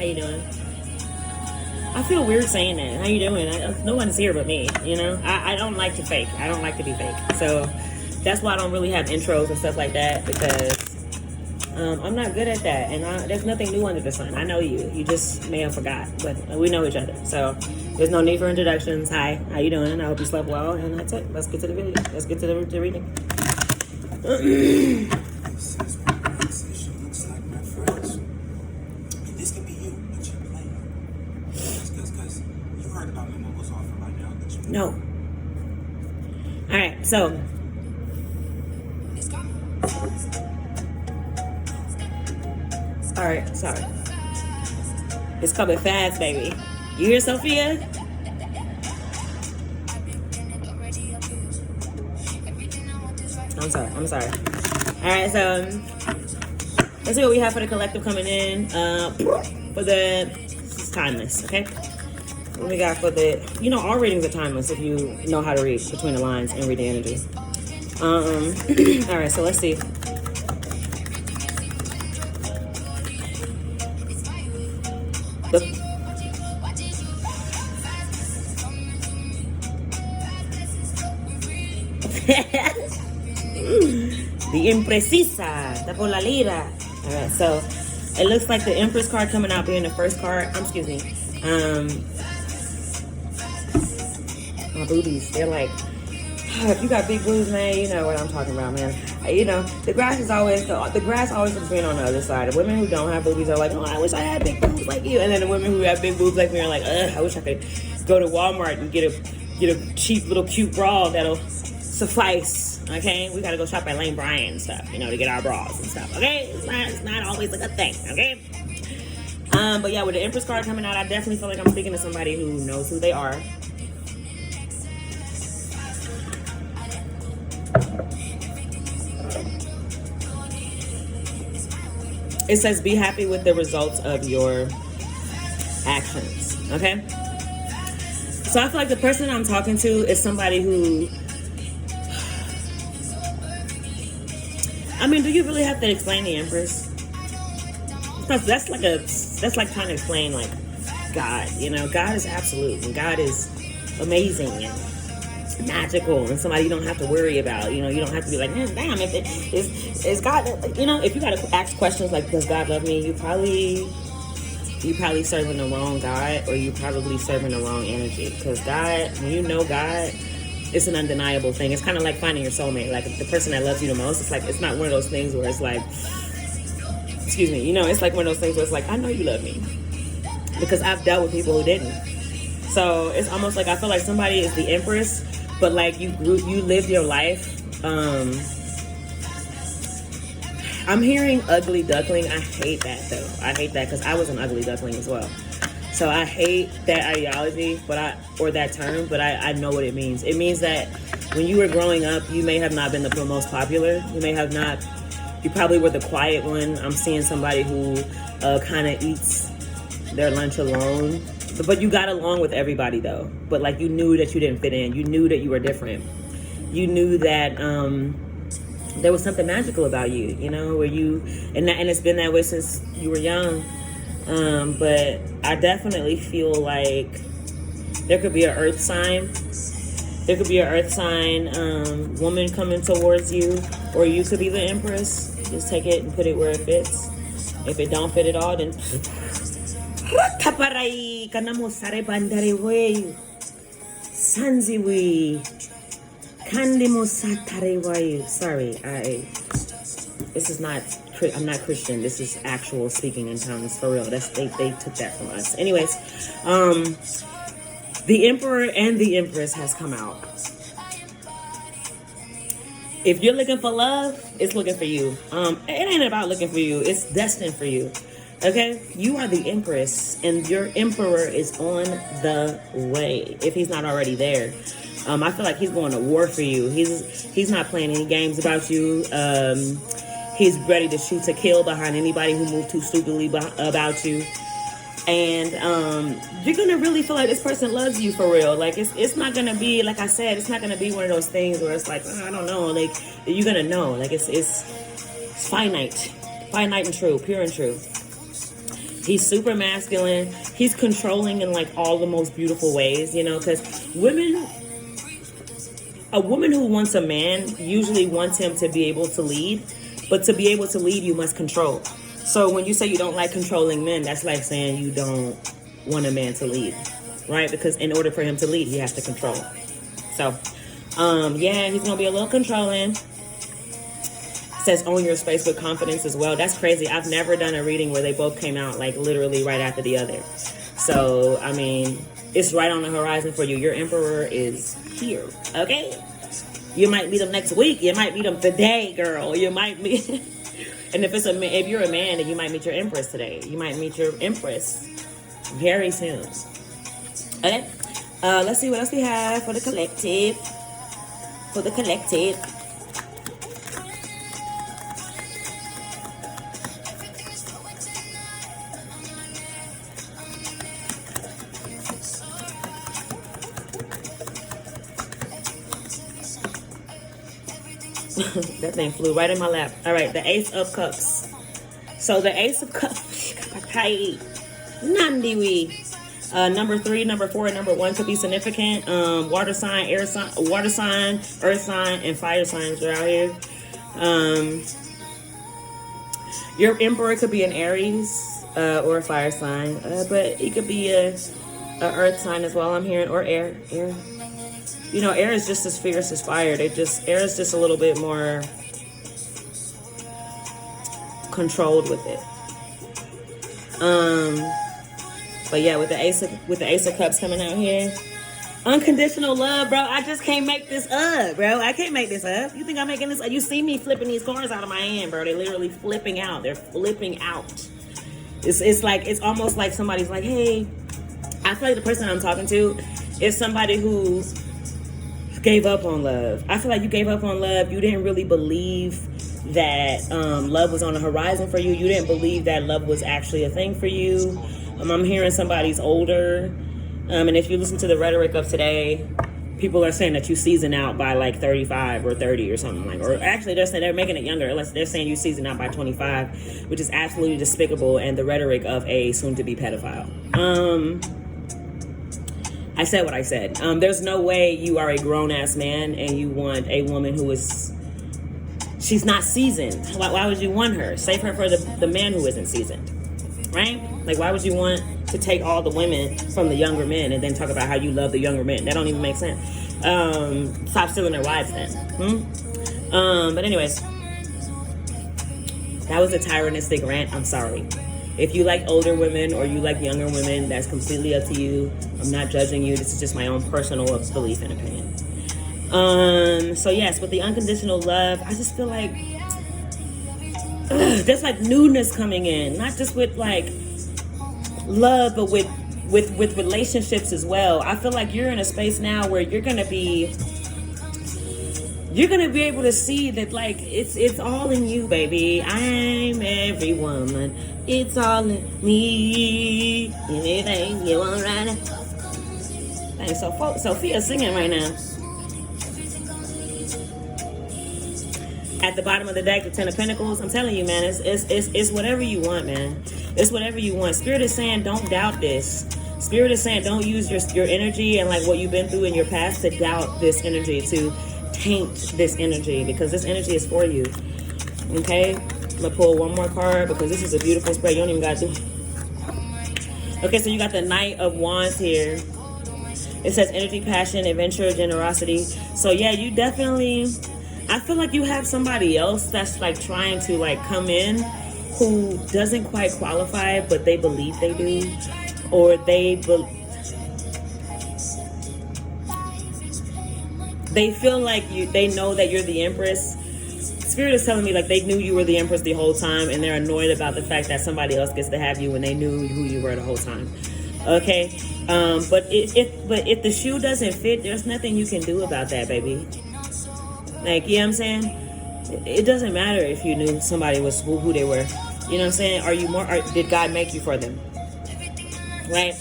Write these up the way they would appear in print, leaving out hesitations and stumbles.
How you doing? I feel weird saying that. How you doing? No one's here but me, you know? I don't like to fake. I don't like to be fake. So that's why I don't really have intros and stuff like that, because I'm not good at that. And there's nothing new under the sun. I know you. You just may have forgot. But we know each other. So there's no need for introductions. Hi. How you doing? I hope you slept well. And that's it. Let's get to the video. Let's get to the reading. This could be you, but you're playing. Because you heard about me what was offered right now. No. All right, so. All right, sorry. It's coming fast, baby. You hear, Sophia? I'm sorry. All right, so let's see what we have for the collective coming in. This is timeless, okay? What we got for the, all readings are timeless if you know how to read between the lines and read the energy. All right, so let's see. The Empressisa, the Polalira. All right, so it looks like the Empress card coming out being the first card. Excuse me. My boobies, they're like, if you got big boobs, man, you know what I'm talking about, man. The grass is always the grass always looks green on the other side. The women who don't have boobies are like, oh, I wish I had big boobs like you. And then the women who have big boobs like me are like, I wish I could go to Walmart and get a cheap little cute bra that'll suffice. Okay, we gotta go shop at Lane Bryant and stuff, to get our bras and stuff. Okay, it's not always a good thing. Okay, but yeah, with the Empress card coming out, I definitely feel like I'm speaking to somebody who knows who they are. It says be happy with the results of your actions. Okay, so I feel like the person I'm talking to is somebody who, do you really have to explain the Empress? That's like trying to explain like God. God is absolute and God is amazing and magical and somebody you don't have to worry about. You don't have to be like, damn, is God? If you gotta ask questions like, does God love me? You probably serving the wrong God, or you probably serving the wrong energy. Because God, when you know God, it's an undeniable thing. It's kind of like finding your soulmate. Like the person that loves you the most, it's not one of those things where it's like, excuse me, it's like one of those things where it's like, I know you love me. Because I've dealt with people who didn't. So it's almost like I feel like somebody is the Empress, but like you lived your life. I'm hearing ugly duckling. I hate that though. I hate that because I was an ugly duckling as well. So I hate that ideology, or that term, but I know what it means. It means that when you were growing up, you may have not been the most popular. You probably were the quiet one. I'm seeing somebody who kind of eats their lunch alone. But you got along with everybody though. But like you knew that you didn't fit in. You knew that you were different. You knew that there was something magical about you, where and it's been that way since you were young. But I definitely feel like there could be an earth sign. There could be an earth sign woman coming towards you, or you could be the Empress. Just take it and put it where it fits. If it don't fit at all, then sorry, I'm not Christian. This is actual speaking in tongues for real. They took that from us. Anyways, the Emperor and the Empress has come out. If you're looking for love, it's looking for you. It ain't about looking for you. It's destined for you. Okay? You are the Empress, and your Emperor is on the way, if he's not already there. I feel like he's going to war for you. He's not playing any games about you. He's ready to shoot to kill behind anybody who moved too stupidly about you. And you're going to really feel like this person loves you for real. Like, it's not going to be, like I said, it's not going to be one of those things where it's like, I don't know. Like, you're going to know. Like, it's finite and true, pure and true. He's super masculine. He's controlling in like all the most beautiful ways, you know, because a woman who wants a man usually wants him to be able to lead, but to be able to lead, you must control. So when you say you don't like controlling men, that's like saying you don't want a man to lead, right? Because in order for him to lead, he has to control. So, yeah, he's gonna be a little controlling. Says own your space with confidence as well. That's crazy. I've never done a reading where they both came out like literally right after the other. So, I mean, it's right on the horizon for you. Your emperor is here, okay? You might meet him next week. You might meet him today, girl. You might meet... And if you're a man, then you might meet your empress today. You might meet your empress very soon. Okay? Let's see what else we have for the collective. For the collective. That thing flew right in my lap. All right, the Ace of Cups. So the Ace of Cups, number 3, number 4, and number 1 could be significant. Water sign, earth sign, and fire signs are out here. Your emperor could be an Aries or a fire sign, but it could be a earth sign as well. I'm hearing, or air. You know, air is just as fierce as fire. Air is just a little bit more controlled with it. But yeah, with the Ace of Cups coming out here, unconditional love, bro. I just can't make this up, bro. I can't make this up. You think I'm making this up? You see me flipping these cards out of my hand, bro. They're literally flipping out. They're flipping out. It's almost like somebody's like, hey, I feel like the person I'm talking to is somebody who gave up on love. I feel like you gave up on love. You didn't really believe that love was on the horizon for you. You didn't believe that love was actually a thing for you. I'm hearing somebody's older. And if you listen to the rhetoric of today, people are saying that you season out by like 35 or 30 or something like, or actually they're making it younger. Unless they're saying you season out by 25, which is absolutely despicable and the rhetoric of a soon-to-be pedophile. I said what I said. There's no way you are a grown-ass man and you want a woman who is... She's not seasoned. Why would you want her? Save her for the man who isn't seasoned. Right? Like, why would you want to take all the women from the younger men and then talk about how you love the younger men? That don't even make sense. Stop stealing their wives then. But anyways, that was a tyrannistic rant. I'm sorry. If you like older women or you like younger women, that's completely up to you. I'm not judging you. This is just my own personal belief and opinion. So yes, with the unconditional love, I just feel like there's like newness coming in, not just with like love, but with relationships as well. I feel like you're in a space now where you're gonna be able to see that like it's all in you, baby. I'm every woman. It's all in me. Anything you want right now. Dang, so Sophia's singing right now. At the bottom of the deck, the 10 of Pentacles. I'm telling you, man, it's whatever you want, man. It's whatever you want. Spirit is saying, don't doubt this. Spirit is saying, don't use your energy and like what you've been through in your past to doubt this energy, to taint this energy, because this energy is for you. Okay? I'm gonna pull one more card because this is a beautiful spread. You don't even got to. Okay, so you got the Knight of Wands here. It says energy, passion, adventure, generosity. So yeah, you definitely... I feel like you have somebody else that's like trying to like come in who doesn't quite qualify, but they believe they do, or they feel like they know that you're the Empress. Spirit is telling me like they knew you were the Empress the whole time, and they're annoyed about the fact that somebody else gets to have you when they knew who you were the whole time. Okay, but if the shoe doesn't fit, there's nothing you can do about that, baby. Like, you know what I'm saying? It doesn't matter if you knew somebody was who they were. You know what I'm saying? Did God make you for them? Right?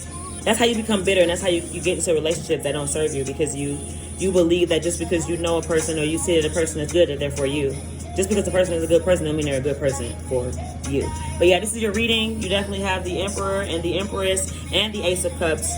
That's how you become bitter, and that's how you get into relationships that don't serve you, because you you believe that just because you know a person or you see that a person is good, that they're for you. Just because the person is a good person doesn't mean they're a good person for you. But yeah, this is your reading. You definitely have the Emperor and the Empress and the Ace of Cups